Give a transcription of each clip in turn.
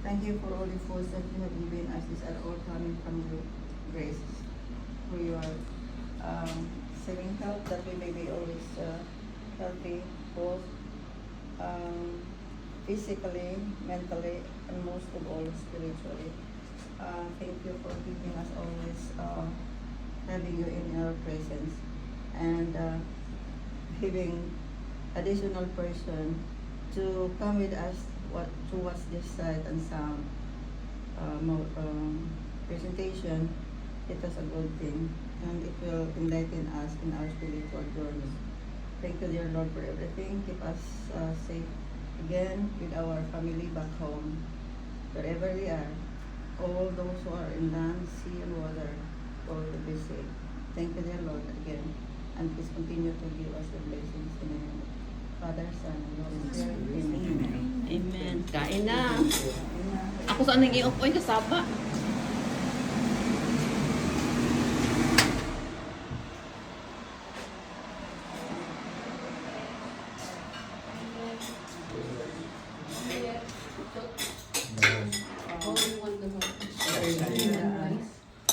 Thank you for all the foods that you have given us. These are all coming from your grace. For your saving health, that we may be always healthy, both physically, mentally, and most of all spiritually. Thank you for giving us always having you in our presence, and having additional person to come with us to watch this sight and sound presentation. It is a good thing, and it will enlighten us in our spiritual journey. Thank you, dear Lord, for everything. Keep us safe again with our family back home, wherever we are. All those who are in land, sea, and water, all to be safe. Thank you, dear Lord, again. And please continue to give us the blessings in the name of Father, Son, and Holy Spirit. Amen. Amen. Kain na. Ako saan nang i-off oy kasaba.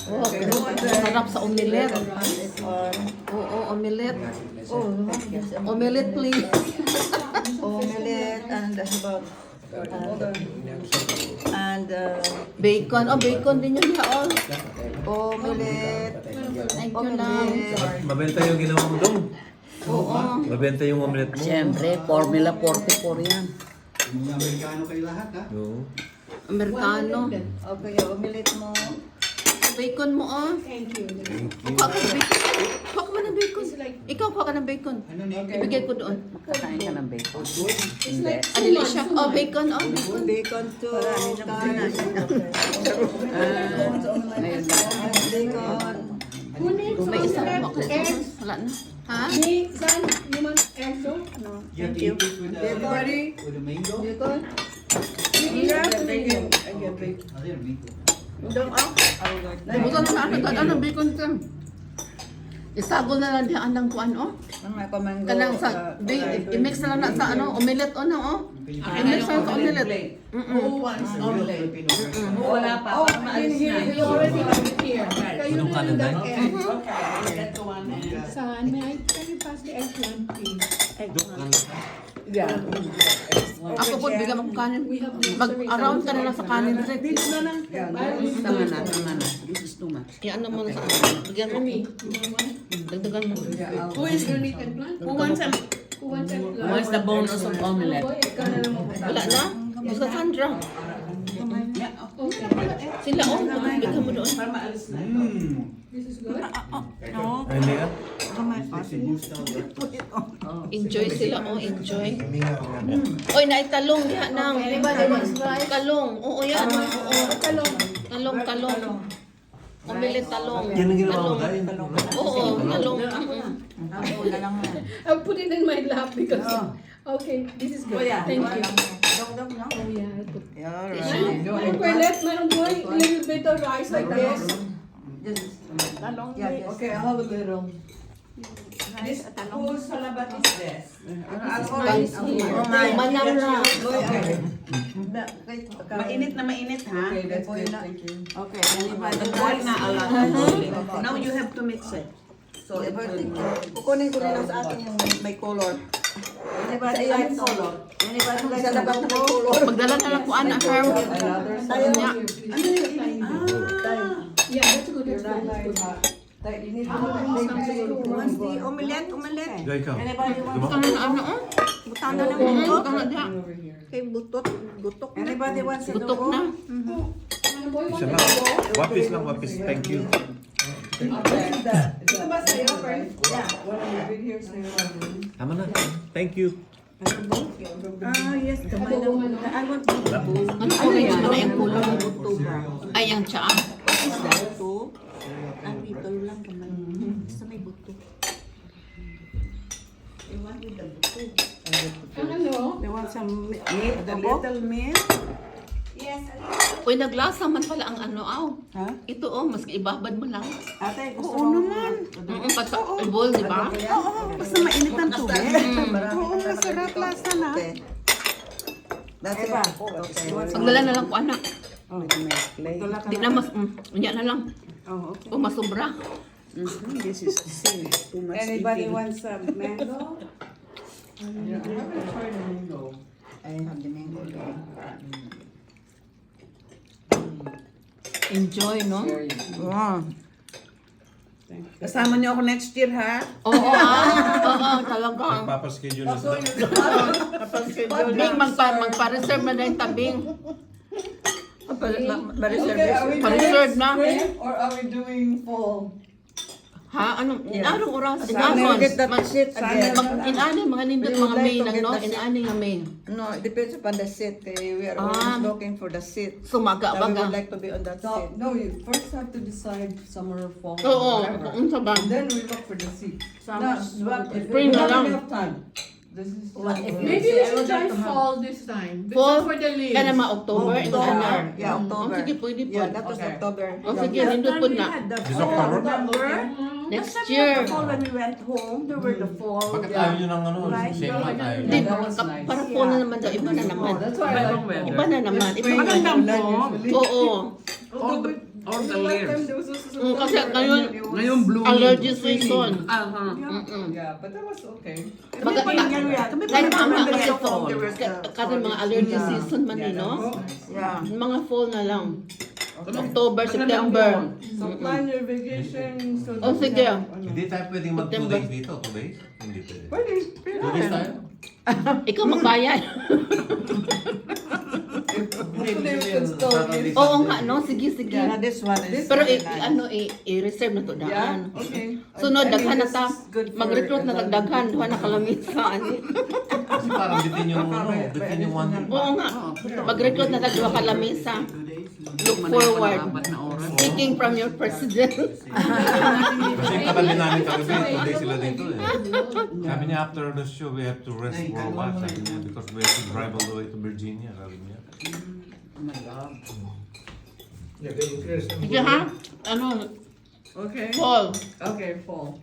Oh, sarap sa omelette. Oo, omelette. Omelette, please. Omelette and about and Bacon. Oh, bacon din yun niya. Oh, omelette. thank you lang. Mabenta yung ginawa mo doon. Oo. Mabenta yung omelet mo. Siyempre, Formula 44 yan. Mga Amerikano kayo lahat, ha? Oo. Amerikano. Okay, omelette mo. Bacon mo, oh. Thank you. Kuha ka ng bacon. Kuha ka ng bacon. Ikaw, kuha ka ng bacon. Ano name? Ibigay ko doon. Kakain ka ng bacon. It's like Adili siya. Oh, bacon, oh. Bacon to kanan. Bacon. May isang bakit. Wala na. Ha? Me, son, you want egg too? No, You have thank to you. eat it with Everybody, the mango? bacon. Yeah. Bacon. Oh, there, mango. Don't Bukan na ano, ano, bacon ka. Isagol na lang diyan ang kuan, oh. Kanang sa, i-mix na lang na sa ano, omelette, oh, no, oh. I-mix na lang sa omelette. Who wants omelette? Wala pa. Oh, you already have it here. Kayo Anong na kanan that dahil? egg. Okay, that's the one. Son, can you pass the eggplant, please? Ako po, bigyan mo kanin. We have the Mag-around ka na lang sa kanin, direct. This is too much. Yan ano mo na sa ano. Bigyan mo. Me. Dagdagan mo. Who is the meat and plant? Who wants a, Who wants who eggplant? wants the bonus of omelette? Boy, ikaw na lang magpunta. Wala na. Basta Sandra. Okay. Sila, oh. Bigyan mo doon. Para maalis na. This is good. Ay, hindi ka? It's a new style, right? Enjoy sila, oh. Enjoy. Oy, naitalong diha nang. Talong. Oo, yan. Oo. Talong. Talong. Omelette talong. Yan ang ginawa mo Talong. tayo. Oo, talong. I'll put it in my lap because... Okay, this is good. Thank you. Oh yeah, I'll put... Manong Perlet, Manong Boy, a little bit of rice like this. Okay, I have a little. This, whose salabat is this? Manang na. Mainit na mainit, ha? Okay, that's good. Thank you. Okay, the boil na a lot. Now you have to mix it. So, kukunin ko rin lang sa akin yung may color. Anybody like color? Anybody like sa labas na may color? Magdala na lang ko ana, Herb. Tayo. Nya. Yeah, that's good. That's good. That's good. Once the omelette. Gay ka. Butang na ano, oh. Butang na lang Oo, butot. butang na diha. Kay gutok na. Anybody wants Gutok na. Manong Boy, Isa want lang. Wapis lang, wapis. Thank you. Ito ba sa'yo, Fern? Tama na. Thank you. Yes, kamay to? lang. I want to. Ano orange na yung kulong? Ay, ang tsaa. buto. Ang dito lang kamay. Basta may buto. I want with the buto. Ano? They want some meat, the little meat. Yes, Uy, naglasa man pala ang ano, aw. Ha? Ito, oh, mas ibabad mo lang. Ate, gusto mo naman. Pata, bowl, di ba? Basta mainit ang tubig. Oo, masarap lasa na. That's it. Okay. Magdala na lang ko anak. Oh, Di na mas, yan na lang. oh, okay. O masobra. This is a sin. Too much Anybody eating. wants some mango? Yeah, I haven't tried the mango. I have the mango there. Enjoy, no? Wow. Kasama niyo ako next year, ha? Oo, talaga. Papaschedule na sila. Bing, magpa-reserve na na yung tabing. Pa-reserve na. Or are we doing fall? Ha? Anong oras? Sana Inanong. get that shit again. Inani, mga nindot, We would mga like May to lang, get no? the seat. Inani nga May. No, it depends upon the seat. We are always looking for the seat. Sumaga, That we baga. would like to be on that seat. No, you first have to decide summer or fall. Oo, whatever. unsa ba? Then we look for the seat. Summer. Spring na lang. Enough time. This is Maybe we should try fall this time. Fall? For the leaves. Kaya naman October, in October. ano? Yeah, October. Sige, pwede po. Yeah, that was October. O sige, nindot po na. This October? Next year. When we went home, there were the fall. Bakit ayaw nyo ng ano? Same lang tayo. Di, That was nice. para po na naman daw, iba na naman. That's why I like Iba na naman, iba na Magandang naman. po. Oo. All the layers. Kasi ngayon, allergy season. Yeah, but that was okay. Kaya tama kasi fall. Kasi mga allergy season man eh, no? Yeah. Mga fall na lang. October, September. So plan your vacation. So Oh, that we sige. have- Hindi tayo pwedeng mag 2 days dito. 2 days? Hindi pwede. Pwede. 2 days tayo? Ikaw magbayad. Hopefully we can still Saturday, Oo Sunday. nga, no? Sige, sige. Yeah, this one is Pero very nice. i-reserve na to Yeah, daan. okay. Sunod, I mean, daghan na this ta. is good for Mag-recruit na Atlanta. tagdaghan. Duha na kalamisa. Kasi parang bitin yung ano, bitin yung one day. Oo nga. Mag-recruit na tagduha kalamisa. Look forward. Speaking from your president. Kasi yung tagal din namin kagabi, 2 days sila dito eh. Sabi niya after the show, we have to rest for a while. Sabi niya, because we have to drive all the way to Virginia. Sabi niya. Sige ha? Ano? Okay. Fall. Okay, fall.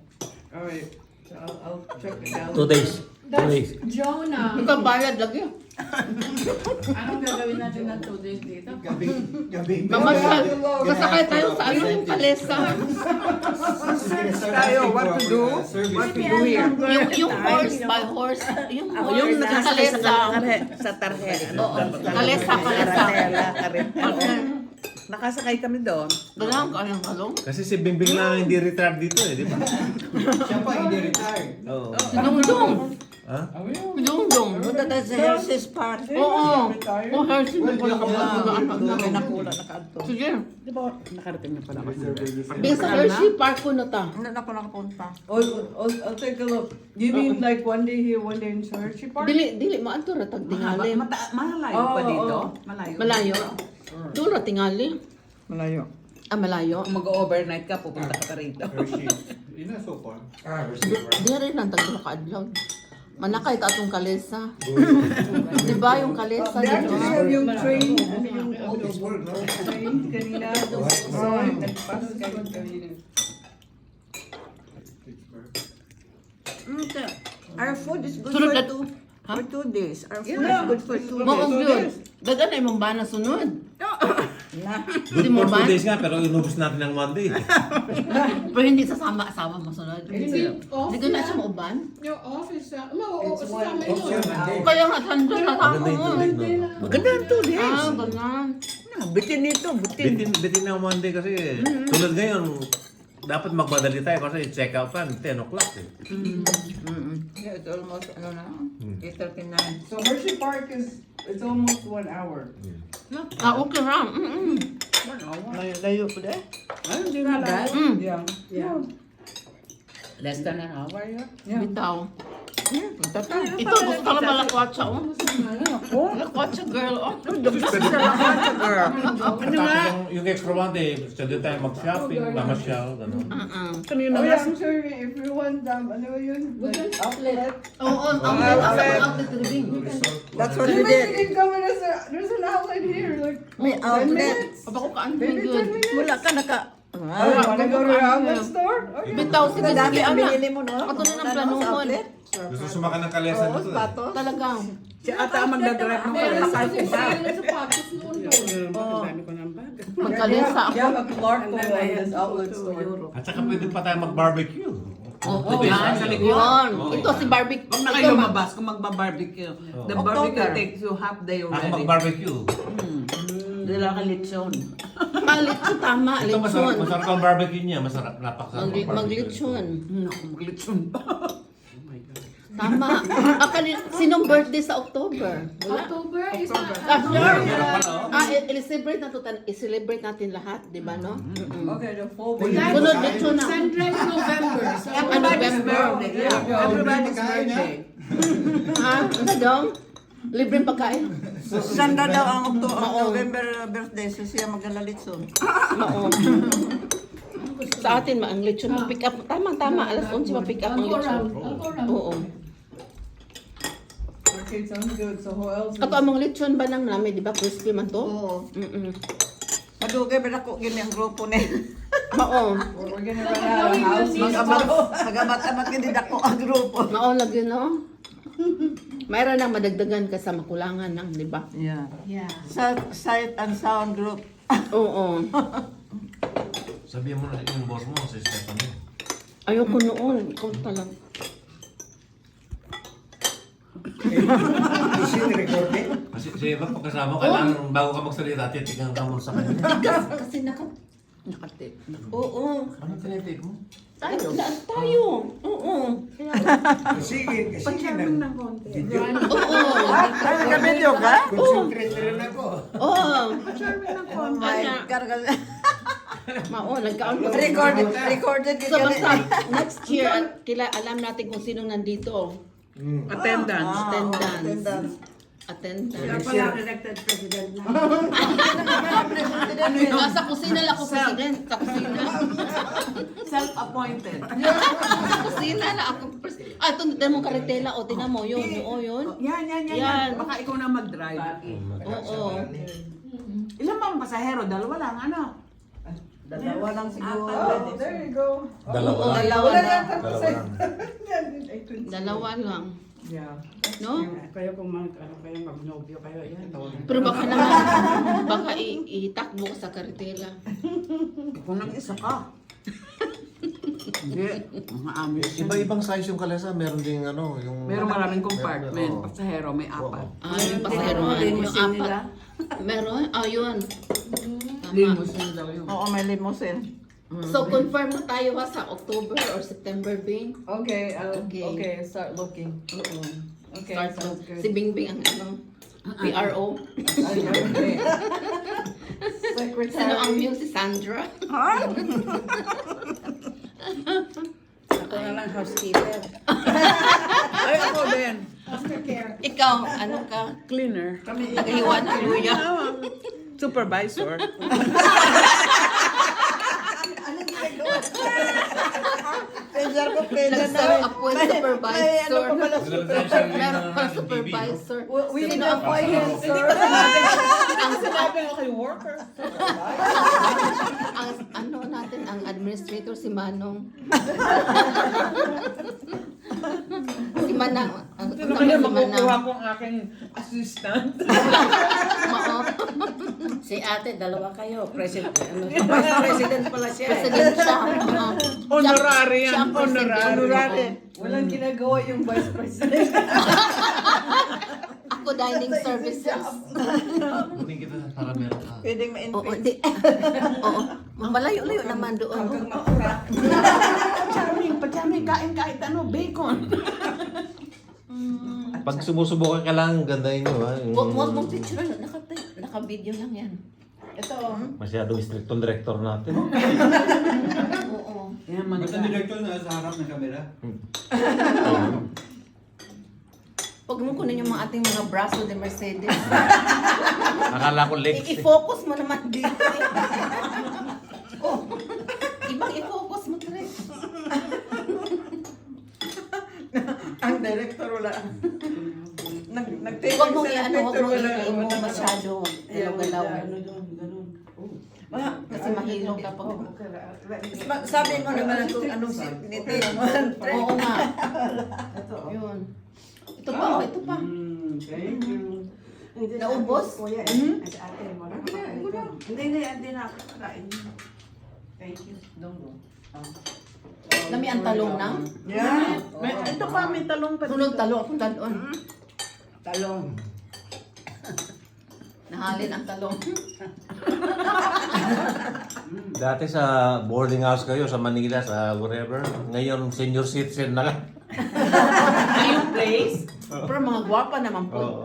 All right. So I'll check it out. 2 days. 2 days. Jonah. Ikaw bayad lagi. Anong gagawin natin ng 2 days dito? Gabi. Mamasyal. Kasakay tayo sa ano yung kalesa. Tayo, what to do? What to do here? Yung horse by horse. Yung Yung nakasakay sa kalesa. sa tarhe. Oo. Kalesa, kalesa. Okay. Nakasakay kami doon. Galang ka ng kalong. Kasi si Bimbing lang hindi retired dito eh, di ba? Siya pa, hindi retired. Oo. Dungdung. Ha? Dungdung. Buta tayo sa Hershey's Park. Oo. Oh, Hershey. Nakula na kanto. Sige. Di ba nakarating na pala kasi? Bin sa Hershey Park ko na ta. Hindi na ako nakapunta. I'll take a look. You mean like one day here, one day in Hershey Park? Dili maanto ra tag tingali. Malayo pa Oo, dito? oo. Malayo. Malayo. Doon ra tingali. Malayo. Ah, malayo. Kung mag-overnight ka, pupunta ka pa rito. Hershey. Yun na so far. Di rin ang tagdura ka adlaw. Manakay ta atong kalesa. Di ba yung kalesa They dito? actually have yung train, yung train kanina. So, nagpas kayo kanina. Our food is good Sunod for na- 2 days. Our food is good for 2 Mo days. good. Dagan ay mong bana sunod. Na. Good for 2 days nga, pero inubos natin ng Monday. Pero hindi sasama asawa mo sunod. Hindi off Hindi ko na siya mauban. Yung office na. Oo, It's kasama one- yun. Kaya nga tanda na ako. Maganda yung 2 days, no? Maganda ang 2 days. Ah, ganyan. Bitin nito, bitin. Bitin na ang Monday kasi tulad ngayon, dapat magmadali tayo kasi check out time, 10 o'clock eh. Yeah, it's almost, ano na, 8:39. So Hershey Park it's almost 1 hour. Ah, okay ra. Layo po deh. Hindi na bad. Yeah. Yeah. Less than an hour yun. Bitaw. Ito, gusto ka lang malakwatsa, oh. Malakwatsa, girl, oh. Yung extra one day, pwede tayo mag-shopping, mamasyal, gano'n. Kanina Oh nga. yeah, I'm sure if you want ano yun? Like outlet. Oo, outlet living. That's what You we did. can come in there's an outlet here, like May 10 outlet. minutes. Aba ko kaan Maybe 10 good. minutes. Wala ka naka... Oh, wanna go to the outlet store? Oh, yeah. Bitaw, sige, Ang dami sige, ang ana. binili mo, no? Ako na ng Ano, planuhon. sa outlet? Gusto sumakan ng kalesa Oo, nito eh. sapatos. Talagang. Si ata ang magdadrive ng Meron kalesa. kasi sa sapatos noon doon. Magkalesa ako. You have a Clark in this outlet store. At saka pwede pa tayo mag-barbecue. Oo, yan, sa likod. yun. Oo. Ito si barbecue. Huwag na kayo lumabas kung magba-barbecue. The barbecue October. takes you half day Ako already. mag-barbecue. Dala ka lechon. Maglitsyon, tama, Ito masarap, lechon. masarap ang barbecue niya. Masarap, napakasarap ang barbecue. Maglitsyon. Naku, maglechon pa. Tama. Sinong birthday sa October? Wala. October is Last year. Meron pala, oh. I-celebrate natin, i-celebrate natin lahat, di ba, no? Okay, the full week. Sunod lechon na. Sandra is November. So, Everybody's November. birthday. Yeah, everybody's birthday. Ha? Ano daw? Libreng pagkain? Sanda daw ang November birthday, so siya maglalalitson. Oo. Sa atin, ang lechon, pick up. Tama, alas 11 ma-pick up ang I'll go lechon. around. I'll go around. Oo. Okay, sounds good. So who else? Ato among lechon ba nang namin, di ba? Crispy man to? Oo. Mm-mm. Madugay ba na ko gini ang grupo ni? Oo. We're gonna run out of house. Magabat-abat gini dako ang grupo. Oo, lagi, no? Mayroon nang madagdagan ka sa makulangan ng, di ba? Yeah. Yeah. Sight and sound group. Oo. Sabihan mo na yung boss mo, si Stephanie. Ayoko noon. Ikaw talang. Is it recording? Kasi si Eva, pagkasama ka lang, bago ka magsalita, titigan ka mo sa kanya. Kasi Nakatip. Oo. Ano tinitig mo? Tayo. Oo. Sige, sige na. Oo. Nag-video ka? Concentrate rin ako. Oo. Oh my God. Mao, nagkaon pa. Recorded So kita basta next year, alam natin kung sinong nandito. Attendance. Attendance. Pala elected president na. Nasa kusina lang ako, president. Sa kusina. Self-appointed. Sa kusina lang ako. Ito, tinan mo karetela. O, tinan mo. Yun. Yan. Baka ikaw na mag-drive. Oo. Ilan ba ang pasahero? Dalawa lang, ano? Dalawa lang siguro. Oh, there you go. Dalawa lang. Dalawa Wala na. yata Dalawa kasi. lang. Dalawa lang. Yeah. No? Kayo kung kayo magnobyo kayo, yan. Pero baka naman, baka itakbo ko sa karetela. Kung nag-isa ka. Hindi. Mga amis. Iba-ibang size yung kalesa, meron ding ano, yung... Meron maraming compartment. Oo. Pasahero, may apat. Yung pasahero, yung apat. Meron? Yun. Limousine daw yun. Oo, may limousine. So, confirm na tayo ha sa October or September, Bing? Okay, Okay. okay, start looking. Oo. Okay, Start sounds mo. good. Si Bingbing ang PRO. Okay. Sino ang Secretary. muse? Si Sandra? Ako na lang housekeeper. Ay, ako din. Ikaw, ano ka? Cleaner. Tagahiwa ng luya. Supervisor. Pwede ko, pwede na. Nag-appoint supervisor. Residential Meron na pa ng supervisor. We need Sino to ang appoint him, sir. ang Sabi ko kay worker. ang ano natin, ang administrator si Manong. Si Manang. Ang Sino tama kaya si makukuha Manang. kong aking assistant? Mao. Si ate, dalawa kayo. President, vice president pala siya. President siya. Honorary yan. Siya ang president. Honorary. Walang ginagawa yung vice president. Ako dining services. Buting kita para meron ka. Pwedeng Oo, ma-infect. di. Oo. Malayo-layo naman doon. Hanggang makura. Pachaming, kain kahit ano, bacon. Pag sumusubukan ka lang, gandahin nyo ha. Huwag mong picture. Naka-video lang yan. Ito. Masyadong stricto director natin. Oo. Yan, Ba't ang manila. director na sa harap ng camera? Huwag mo kunin yung mga ating mga braso de Mercedes. Akala ko legs eh. I-focus mo naman dito. Oh. Ibang i-focus mo, Tres. Ang director wala. Nag-take Huwag mong siya ng i-ano, huwag picture, mong wala. i-mo masyado. Galaw-galaw. Kasi mahilong kapag... Sabi mo naman kung anong siniti mo. Oo nga. Yun. Ito pa, oh, ito pa. Thank you. Naubos? Hindi na ako kakain. Thank you. Lami ang talong na. Yeah. Ito pa, may talong pa. Sunod talong, akong talon. Talong. Nahalin ang talong. Dati sa boarding house kayo, sa Manila, sa wherever. Ngayon, senior citizen na lang. Yung place? Pero mga gwapa naman po. Oo.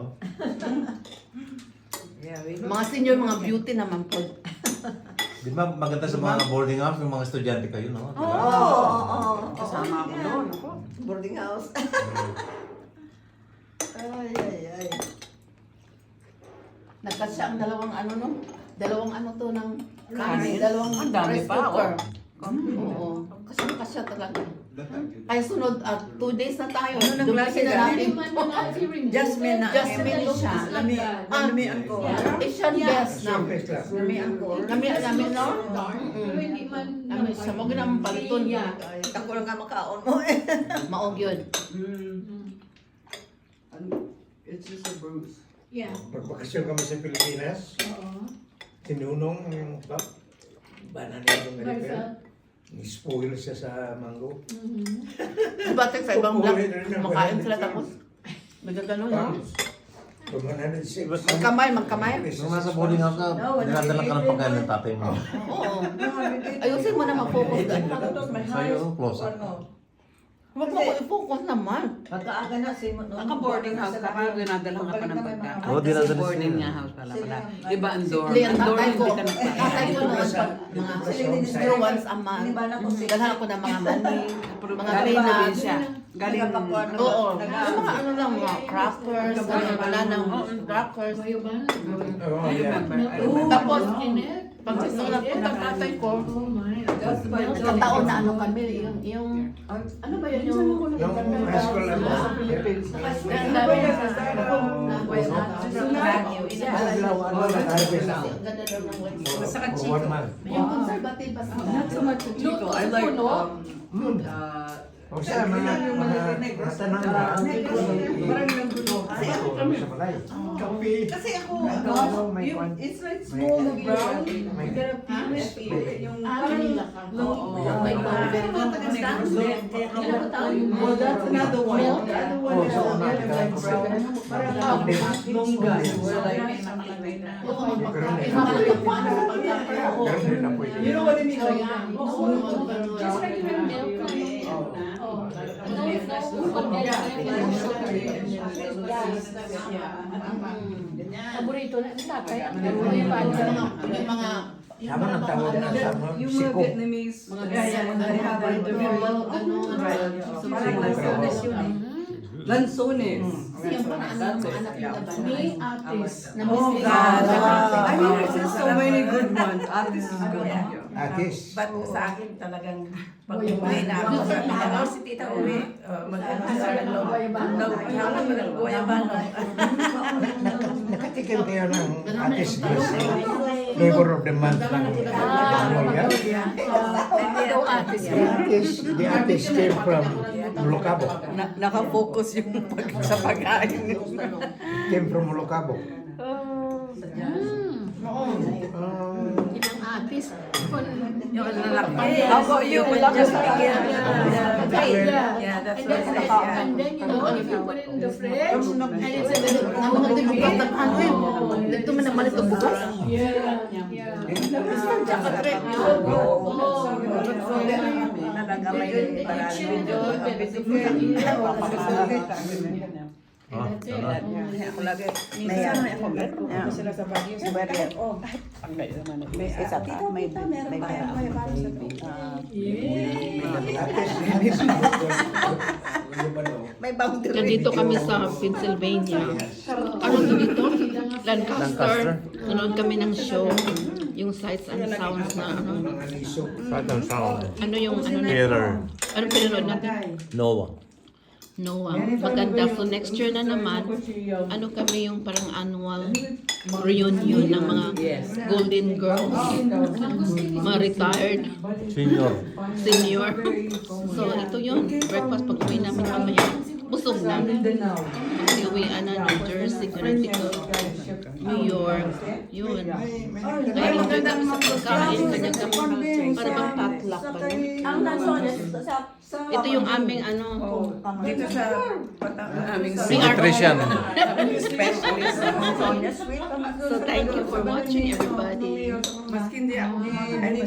Yeah, we Mga senior, mga beauty naman po. Di ba maganda sa mga boarding house, yung mga estudyante kayo, no? Di ba? Oo. Kasama ako doon. Ako. Boarding house. Ay. Nagkasya ang dalawang ano no? Dalawang ano to ng Kanin? dalawang Ang dami rice pa, cooker. Oo. Kasya talaga. Ay sunod, 2 days na tayo. Ano nang klase Dumisin na ka? natin. Jasmine na. Jasmine siya. Lamian ko. Asian best na. Lamian ko. Namin no? Pero hindi man... Namin siya. Huwag na ang paliton. Ay, tako lang nga makaon mo eh. Maog yun. It's just a bruise. Yeah. Pagbakasyon kami sa Pilipinas, Oo. tinunong yung banana yung repair. Marcel. Ni-spoil siya sa mango. Diba tek sa ibang vlog, kumakain sila tapos. Magagano no? Pag 106. Magkamay. Nung nasa boarding house ka, dinadala ka ng pagkain ng tatay mo. Oo. Ayusin mo na mag-focus ka. Sa'yo, close up. Huwag mo ko i-focus naman. Pagkaaga na si mo. Naka-boarding house ka pa, dinadala ka pa ng pagkain. Oo, dinadala Kasi boarding sila. nga house pala. Iba ang dorm. Hindi, ang Ang dorm tatay ko, hindi ka nagpapakain. tatay ko noon pag mga 0 once a month. Dalhan ako ng mga mani, mga Galing peanuts. probinsya. Galing Oo. Yung mga ano lang, mga crackers, wala nang crackers. Kayo ba? Oh, yeah. Tapos, Init? pag gusto na punta tatay ko, Oh my. nagkataon na ano kami, yung, ano ba yun yung, Nung high school ako, ang dami ganda daw ng website. For 1 month. Yung conservative pa sila. Not so much Chico. I like o siya, mga tanang na. Kasi ako, it's like small brown. May Yung Manila ka. may Oh, that's another one. Milk. The other one Oh, is so brown. long guys. Oo, magpapakain. Yung paano sa pagkakaya. You know what I mean? Like, Just regular milk. Oh. No, paborito na ang tatay. Yung mga Tama ng tawag na sa Yung mga siko. Vietnamese. mga ganyan, Lanzones. Siya pa na anak nila ba? May atis. Oh God. I mean, there's so many good ones. Atis is good. Atis. But sa akin talagang pag uwi na ako sa Mindanao, si Tita uwi, mag-ano sa Guayabano. Nakatikim kayo ng atis glass. Flavor of the month ng Moya. The atis came from Mulocabo. Nakafocus yung sa pagkain. Came from Mulocabo. Ibang atis. How about you? Yeah. Yeah, that's And then, what and then, you know, if you put it in the fridge, and it's a little Namunod din bukas ng ano dito man naman ito bukas. Yeah. Ah, That's it. Ako lagi. Minsan may ako meron. Ako sila sa Baguio. Sa Baguio. Oh. May isa pa. May May boundary. Nandito kami sa Pennsylvania. Ano to dito? Lancaster. Nanood kami ng show. Yung sights and sounds na ano. Mga liso. Sight and sound. Ano yung ano na. Theater. Ano pinanood natin? Noah. Noah. Maganda. So next year na naman, ano kami yung parang annual reunion ng mga golden girls, mga retired senior. So ito yun, breakfast pag uwi namin mamaya. Busog na. Mag-uwian na New Jersey, Connecticut, New York. Yun. Kaya enjoy kami sa pagkain. Kanya kami para bang potluck pa. Ang nason, Ito yung aming ano, Dito sa aming Nutrition. specialist. so thank you for watching everybody. Maski hindi ako